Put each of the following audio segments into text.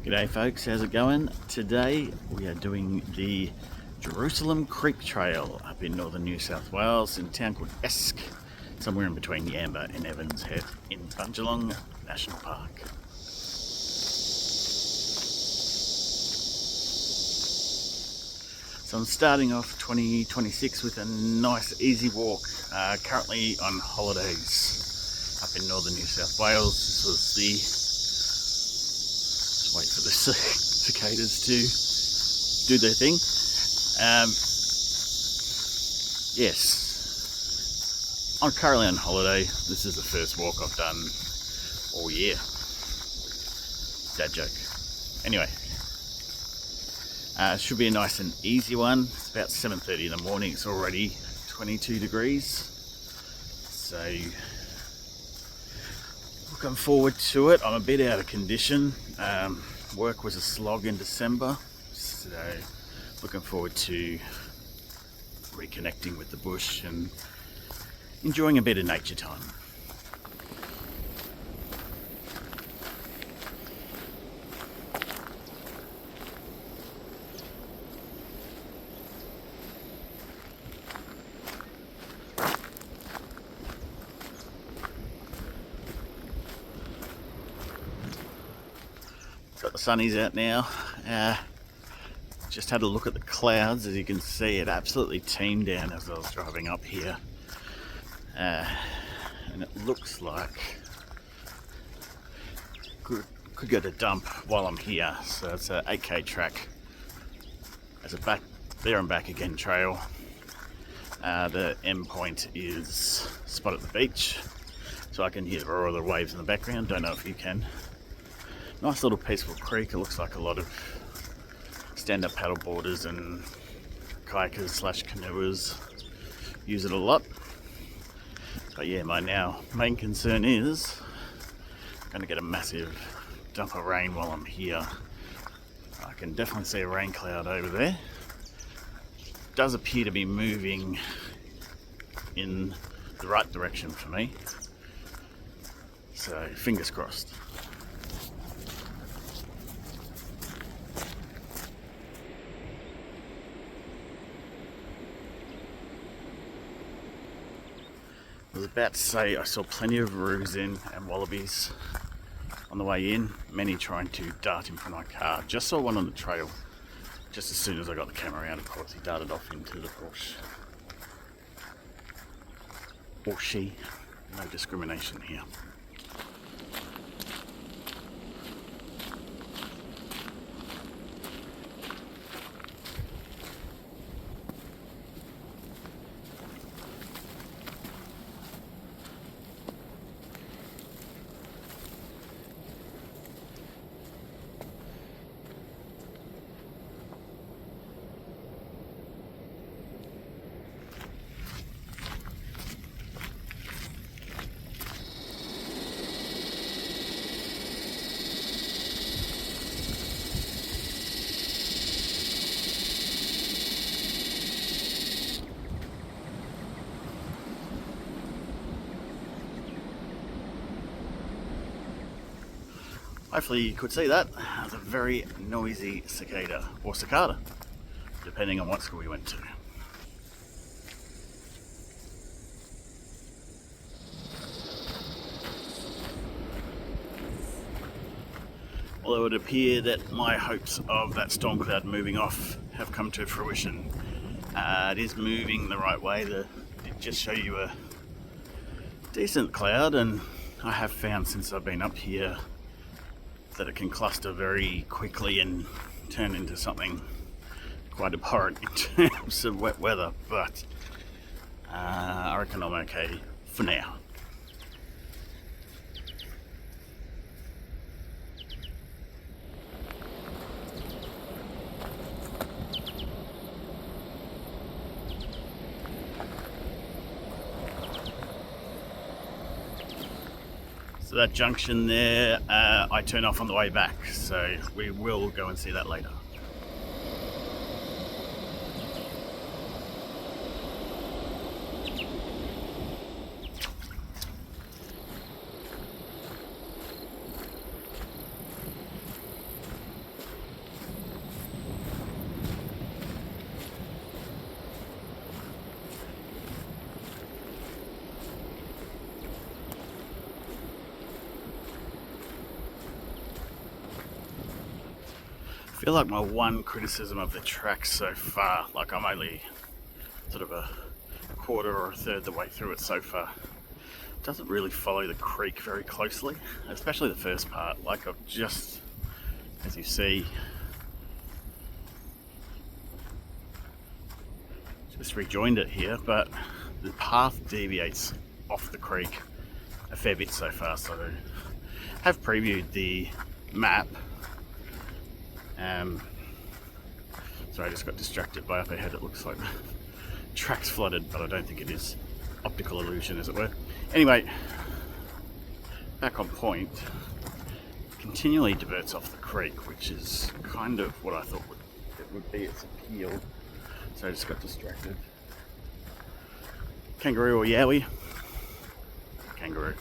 G'day folks, how's it going? Today we are doing the Jerusalem Creek Trail up in northern New South Wales in a town called Esk, somewhere in between Yamba and Evans Head in Bundjalung National Park. So I'm starting off 2026 with a nice easy walk, currently on holidays up in northern New South Wales. This was wait for the cicadas to do their thing. Yes, I'm currently on holiday. This is the first walk I've done all year. Dad joke. Anyway, it should be a nice and easy one. It's about 7:30 in the morning. It's already 22 degrees. So looking forward to it. I'm a bit out of condition. Work was a slog in December, so looking forward to reconnecting with the bush and enjoying a bit of nature time. Got the sunnies out now. Just had a look at the clouds. As you can see, it absolutely teemed down as I was driving up here, and it looks like could get a dump while I'm here. So it's a 8k track as a back there and back again trail. The end point is spot at the beach, so I can hear the roar of the waves in the background. Don't know if you can. Nice little peaceful creek. It looks like a lot of stand-up paddle boarders and kayakers / canoers use it a lot. But yeah, my main concern is I'm going to get a massive dump of rain while I'm here. I can definitely see a rain cloud over there. It does appear to be moving in the right direction for me. So fingers crossed. I was about to say I saw plenty of roos and wallabies on the way in, many trying to dart in front of my car. Just saw one on the trail. Just as soon as I got the camera out, of course, he darted off into the bush. Or she. No discrimination here. Hopefully you could see that. It was a very noisy cicada, or cicada, depending on what school you went to. Although it would appear that my hopes of that storm cloud moving off have come to fruition. It is moving the right way. It just show you a decent cloud, and I have found since I've been up here that it can cluster very quickly and turn into something quite abhorrent in terms of wet weather, but I reckon I'm okay for now. So that junction there, I turn off on the way back, so we will go and see that later. feel like my one criticism of the track so far, like I'm only sort of a quarter or a third the way through it so far, doesn't really follow the creek very closely, especially the first part. Like I've just, as you see, just rejoined it here, but the path deviates off the creek a fair bit so far. So I have previewed the map. Sorry, I just got distracted by up ahead. It looks like the track's flooded, but I don't think it is. Optical illusion, as it were. Anyway, back on point, continually diverts off the creek, which is kind of what I thought it would be its appeal. So I just got distracted. Kangaroo or yowie? Kangaroo.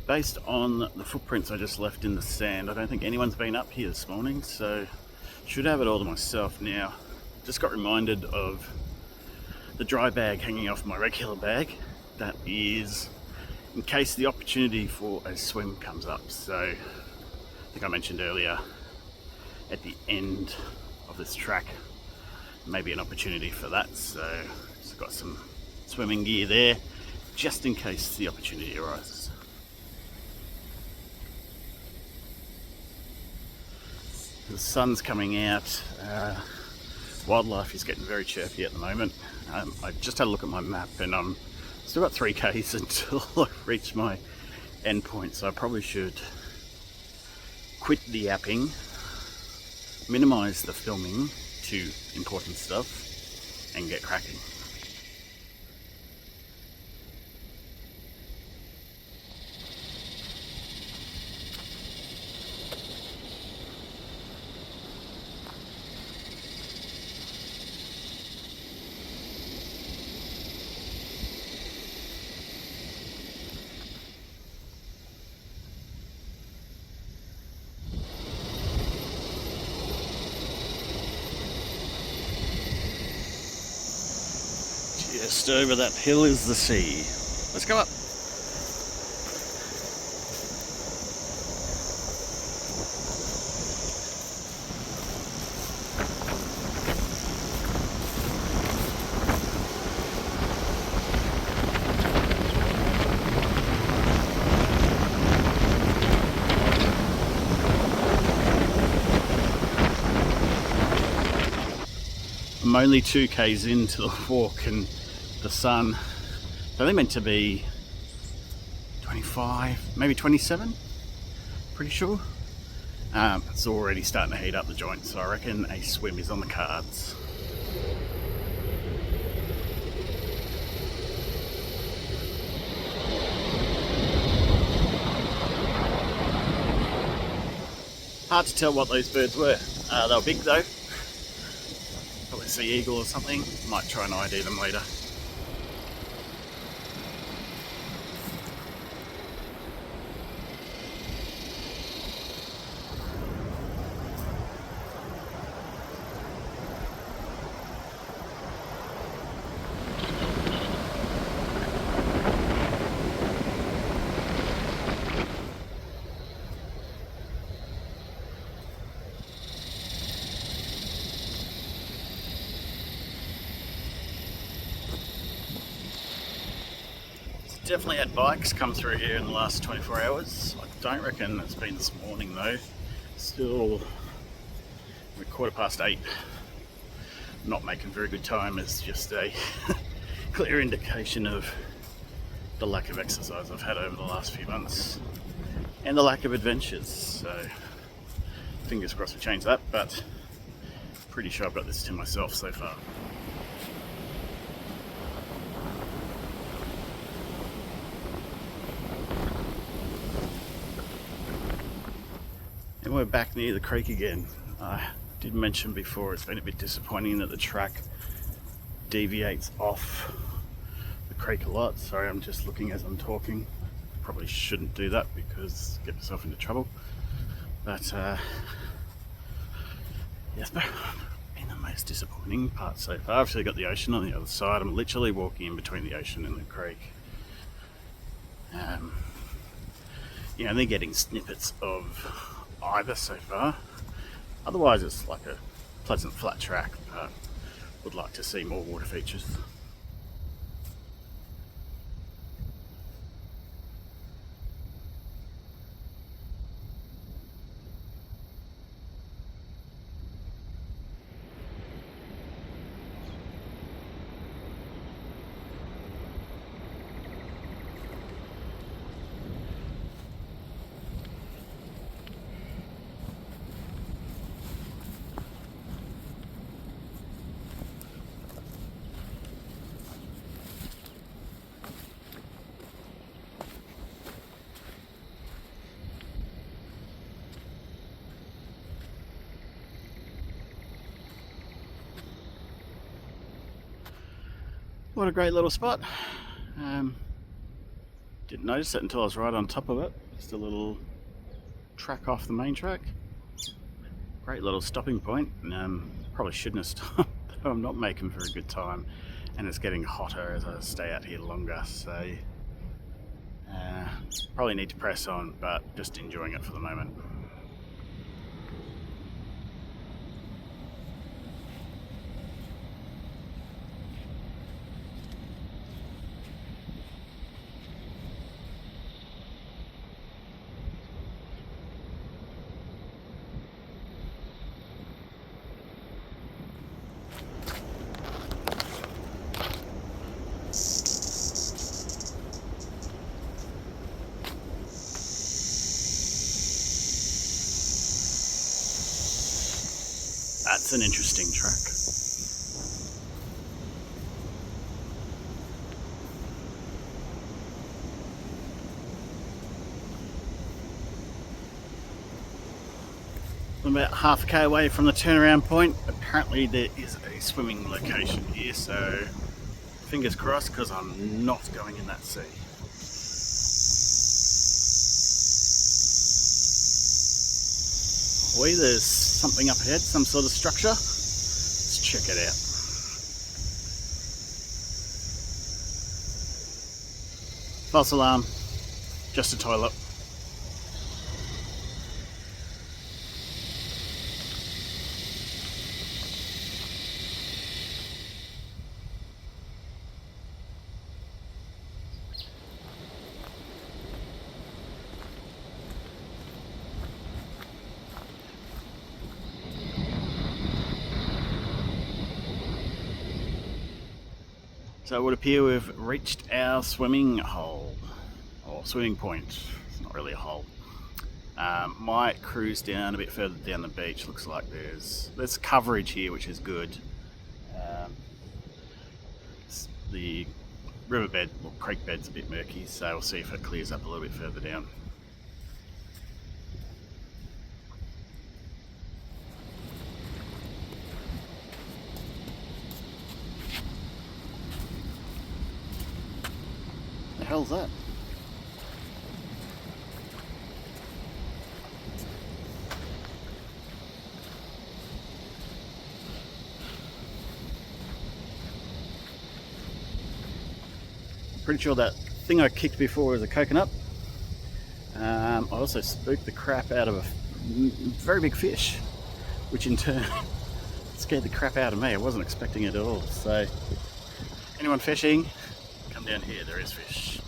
Based on the footprints I just left in the sand, I don't think anyone's been up here this morning, so should have it all to myself now. Just got reminded of the dry bag hanging off my regular bag. That is in case the opportunity for a swim comes up. So I think I mentioned earlier, at the end of this track, maybe an opportunity for that. So just got some swimming gear there, just in case the opportunity arises. The sun's coming out, wildlife is getting very chirpy at the moment. I just had a look at my map and I'm still got 3 k's until I reach my end point, so I probably should quit the yapping, minimise the filming to important stuff and get cracking. Just over that hill is the sea. Let's go up. I'm only 2 k's into the walk and the sun, it's only meant to be 25, maybe 27, pretty sure. It's already starting to heat up the joint, so I reckon a swim is on the cards. Hard to tell what those birds were. They were big though. Probably a sea eagle or something. Might try and ID them later. Definitely had bikes come through here in the last 24 hours. I don't reckon it's been this morning though. Still, we're 8:15. Not making very good time is just a clear indication of the lack of exercise I've had over the last few months and the lack of adventures. So fingers crossed we change that, but pretty sure I've got this to myself so far. And we're back near the creek again. I did mention before it's been a bit disappointing that the track deviates off the creek a lot. Sorry, I'm just looking as I'm talking. Probably shouldn't do that because get myself into trouble. But yes, but been the most disappointing part so far. I've still got the ocean on the other side. I'm literally walking in between the ocean and the creek. You're only getting snippets of either so far. Otherwise, it's like a pleasant flat track, but would like to see more water features. What a great little spot. Didn't notice it until I was right on top of it. Just a little track off the main track. Great little stopping point. Probably shouldn't have stopped. I'm not making for a good time, and it's getting hotter as I stay out here longer, so probably need to press on, but just enjoying it for the moment. That's an interesting track. I'm about half a k away from the turnaround point. Apparently there is a swimming location here, so fingers crossed, because I'm not going in that sea. Boy, there's something up ahead, some sort of structure. Let's check it out. False alarm, just a toilet. So it would appear we've reached our swimming hole, or swimming point. It's not really a hole. Might cruise down a bit further down the beach. Looks like there's coverage here, which is good. The riverbed, or creek bed's a bit murky, so we'll see if it clears up a little bit further down. The hell's that? Pretty sure that thing I kicked before was a coconut. I also spooked the crap out of a very big fish, which in turn scared the crap out of me. I wasn't expecting it at all. So anyone fishing, come down here, there is fish.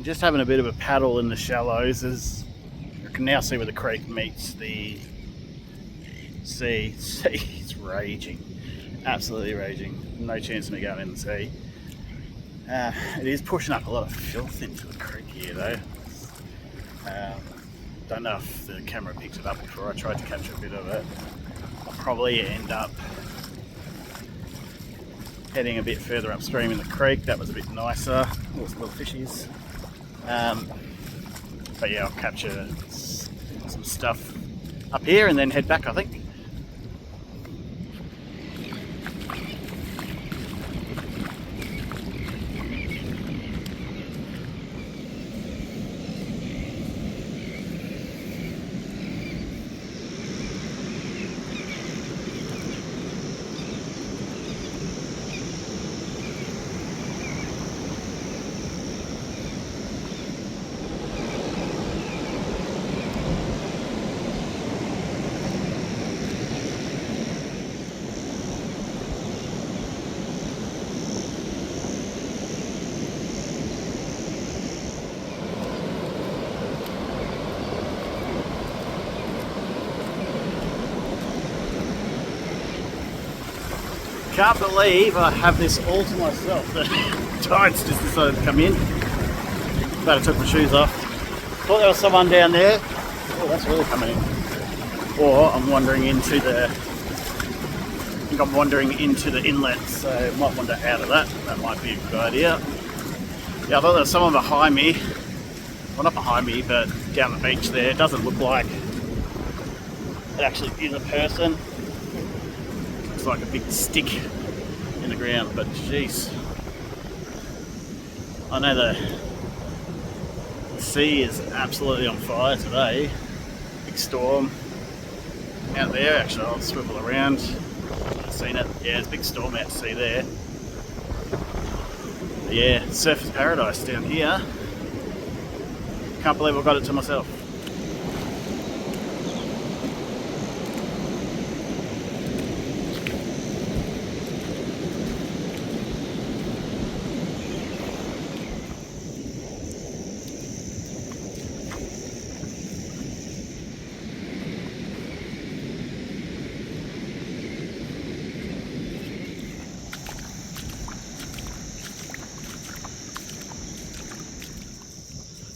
Just having a bit of a paddle in the shallows. There's can now see where the creek meets the sea. It's raging, absolutely raging. No chance of me going in the sea. It is pushing up a lot of filth into the creek here though. Don't know if the camera picks it up before I tried to capture a bit of it. I'll probably end up heading a bit further upstream in the creek. That was a bit nicer, little fishies. But yeah, I'll capture some stuff up here and then head back, I think. Can't believe I have this all to myself. The tides just decided to come in. But I took my shoes off. Thought there was someone down there. Oh, that's really coming in. Or I'm wandering into the... I think I'm wandering into the inlet, so I might wander out of that. That might be a good idea. Yeah, I thought there was someone behind me. Well, not behind me, but down the beach there. It doesn't look like it actually is a person. Like a big stick in the ground, but jeez, I know the sea is absolutely on fire today. Big storm out there. Actually, I'll swivel around. I've seen it. Yeah, there's a big storm out to sea there. But yeah, surfer's paradise down here. Can't believe I got it to myself.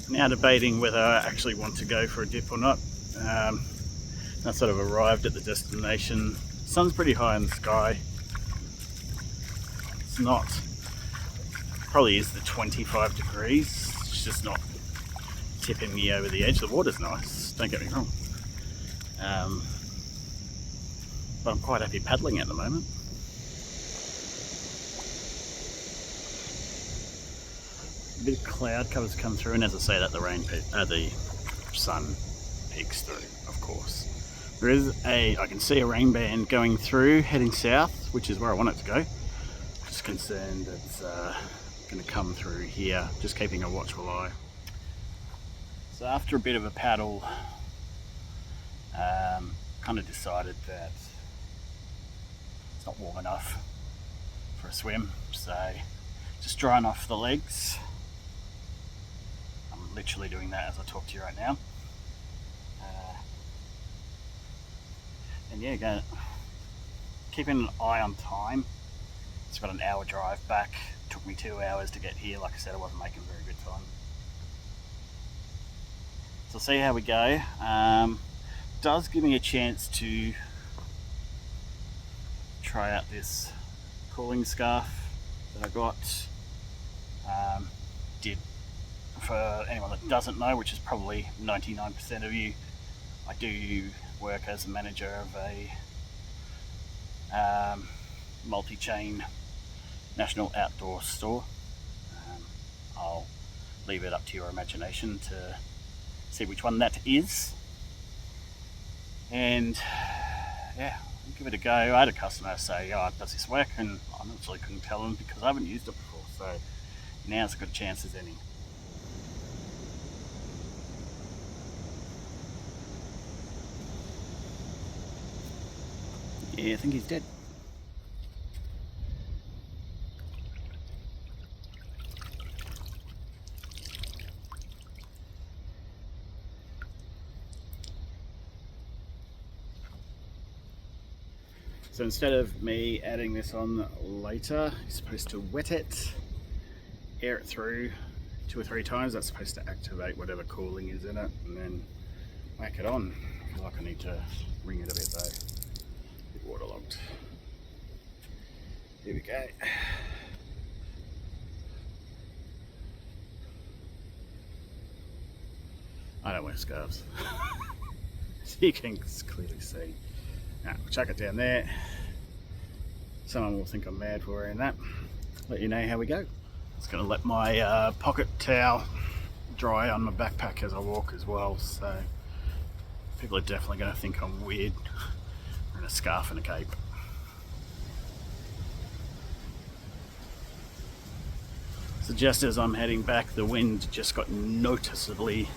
Now debating whether I actually want to go for a dip or not. I sort of arrived at the destination. Sun's pretty high in the sky. It's not, probably is the 25 degrees. It's just not tipping me over the edge. The water's nice, don't get me wrong. But I'm quite happy paddling at the moment. A bit of cloud covers come through, and as I say that, the sun peeks through, of course. There is I can see a rain band going through, heading south, which is where I want it to go. I'm just concerned it's going to come through here, just keeping a watchful eye. So after a bit of a paddle, kind of decided that it's not warm enough for a swim, so just drying off the legs. I'm literally doing that as I talk to you right now. And yeah, keeping an eye on time. It's got an hour drive back. It took me 2 hours to get here. Like I said, I wasn't making very good time. So we'll see how we go. Does give me a chance to try out this cooling scarf that I got. Did, for anyone that doesn't know, which is probably 99% of you, I do work as a manager of a multi-chain national outdoor store. I'll leave it up to your imagination to see which one that is. And yeah, I'll give it a go. I had a customer say, oh, does this work? And I actually couldn't tell them because I haven't used it before. So now's a good chance as any. Yeah, I think he's dead. So instead of me adding this on later, you're supposed to wet it, air it through 2 or 3 times. That's supposed to activate whatever cooling is in it, and then whack it on. I feel like I need to wring it a bit though. A bit waterlogged. Here we go. I don't wear scarves. So you can clearly see. Now, we'll chuck it down there. Someone will think I'm mad for wearing that. Let you know how we go. Just going to let my pocket towel dry on my backpack as I walk as well, so people are definitely going to think I'm weird wearing a scarf and a cape. So just as I'm heading back, the wind just got noticeably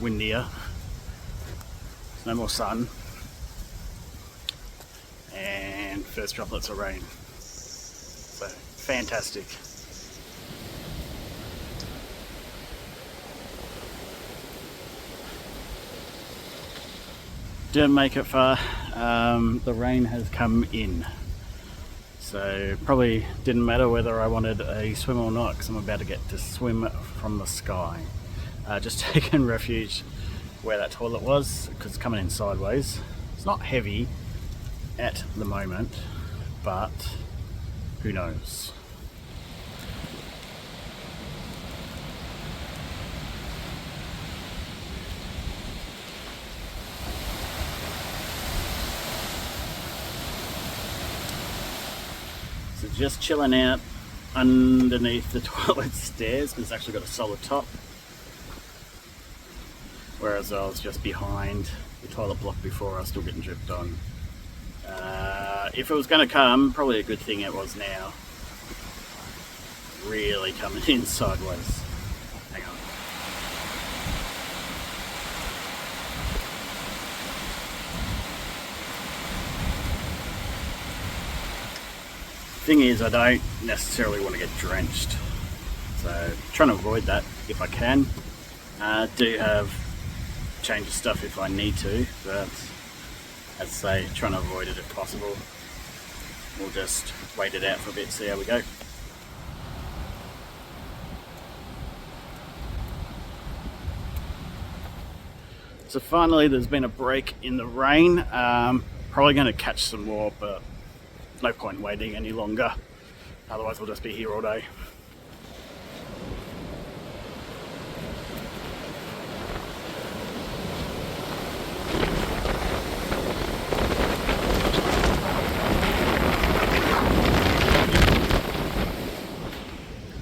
windier. There's no more sun. And first droplets of rain. So fantastic. Didn't make it far. The rain has come in. So probably didn't matter whether I wanted a swim or not, because I'm about to get to swim from the sky. Just taking refuge where that toilet was, because it's coming in sideways. It's not heavy at the moment, but who knows. So just chilling out underneath the toilet stairs, because it's actually got a solid top, whereas I was just behind the toilet block before. I was still getting dripped on. If it was going to come, probably a good thing it was now. Really coming in sideways. Hang on. Thing is, I don't necessarily want to get drenched, so trying to avoid that if I can. Do have change of stuff if I need to, but as I say, trying to avoid it if possible. We'll just wait it out for a bit, see how we go. So finally there's been a break in the rain. Probably going to catch some more, but no point waiting any longer, otherwise we'll just be here all day.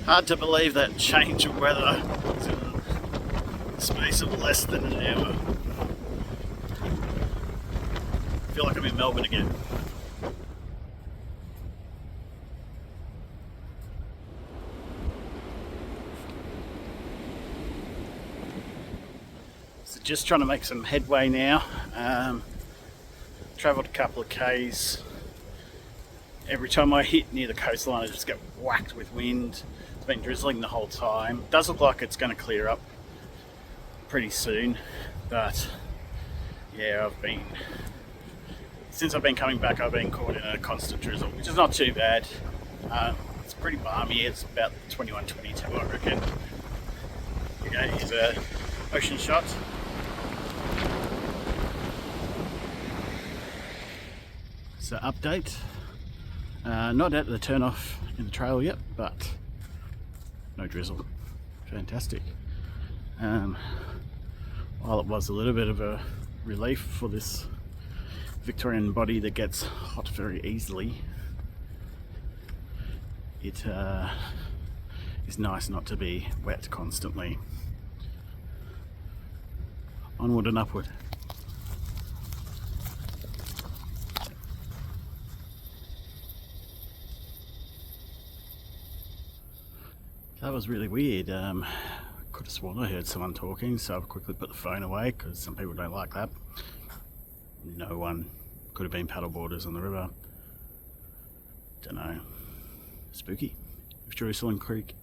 Hard to believe that change of weather is in the space of less than an hour. I feel like I'm in Melbourne again. So just trying to make some headway now. Travelled a couple of Ks. Every time I hit near the coastline I just get whacked with wind. It's been drizzling the whole time. Does look like it's going to clear up pretty soon, but yeah, since I've been coming back, I've been caught in a constant drizzle, which is not too bad. It's pretty balmy. It's about 21, 22 I reckon. Okay, here's a ocean shot. So update. Not at the turn off in the trail yet, but no drizzle. Fantastic. While it was a little bit of a relief for this Victorian body that gets hot very easily, it is nice not to be wet constantly. Onward and upward. That was really weird. Could have sworn I heard someone talking, so I've quickly put the phone away because some people don't like that. No one. Could have been paddleboarders on the river. Don't know. Spooky. If Jerusalem Creek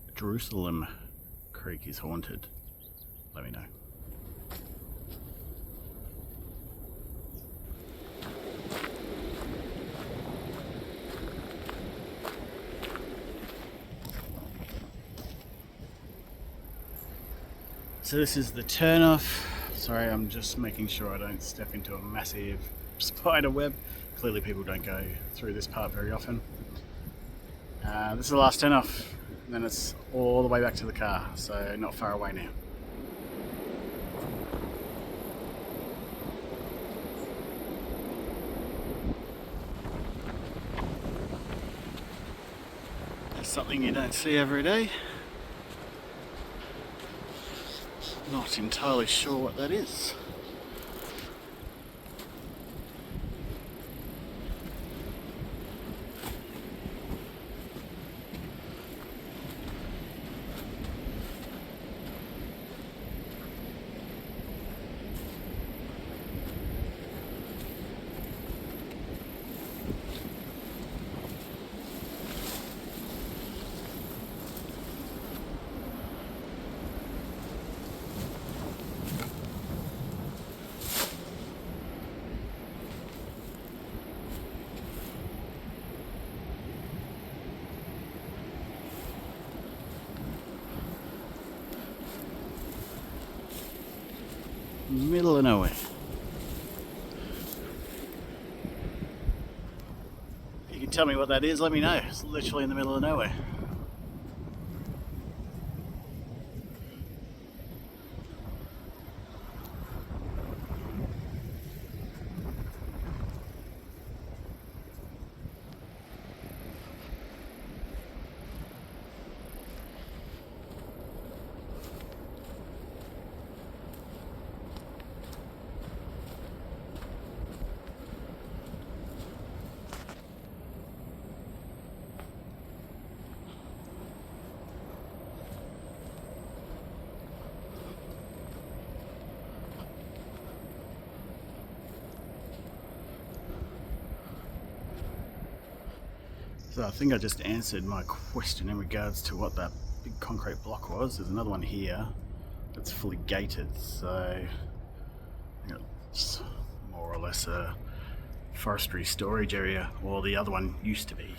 is haunted, let me know. So this is the turn off. Sorry, I'm just making sure I don't step into a massive spider web. Clearly people don't go through this part very often. This is the last turn off, and then it's all the way back to the car, so not far away now. There's something you don't see every day. Not entirely sure what that is. Middle of nowhere. If you can tell me what that is, let me know. It's literally in the middle of nowhere. So I think I just answered my question in regards to what that big concrete block was. There's another one here that's fully gated, so I think it's more or less a forestry storage area, or the other one used to be.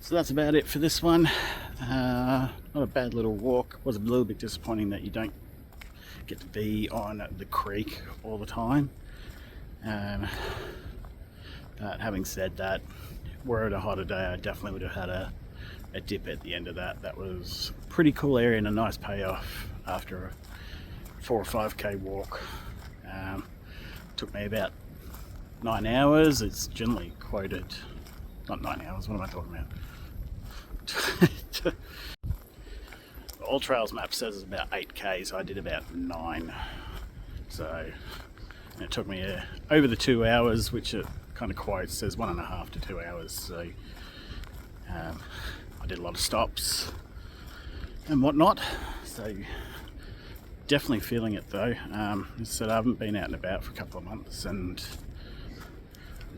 So that's about it for this one. Not a bad little walk. Was a little bit disappointing that you don't get to be on the creek all the time. But having said that, were it a hotter day, I definitely would have had a dip at the end of that. That was a pretty cool area and a nice payoff after a 4 or 5k walk. Took me about 9 hours. It's generally quoted, not 9 hours, what am I talking about? All Trails map says it's about 8k, so I did about 9. So it took me over the 2 hours, which it kind of quotes, says 1.5 to 2 hours. So I did a lot of stops and whatnot. So definitely feeling it though. As I said, I haven't been out and about for a couple of months and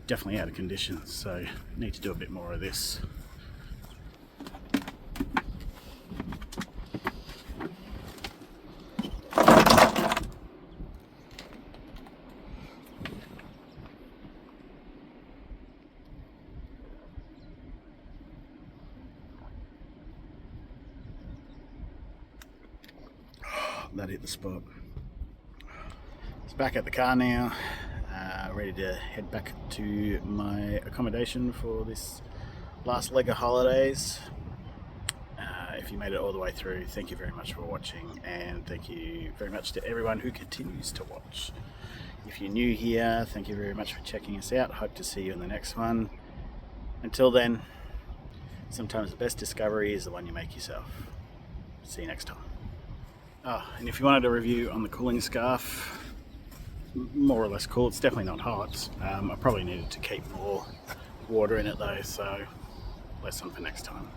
definitely out of condition. So need to do a bit more of this. That hit the spot. It's back at the car now, ready to head back to my accommodation for this last leg of holidays. If you made it all the way through, thank you very much for watching, and thank you very much to everyone who continues to watch. If you're new here, thank you very much for checking us out. Hope to see you in the next one. Until then, sometimes the best discovery is the one you make yourself. See you next time. And if you wanted a review on the cooling scarf, more or less cool. It's definitely not hot. I probably needed to keep more water in it though, so lesson for next time.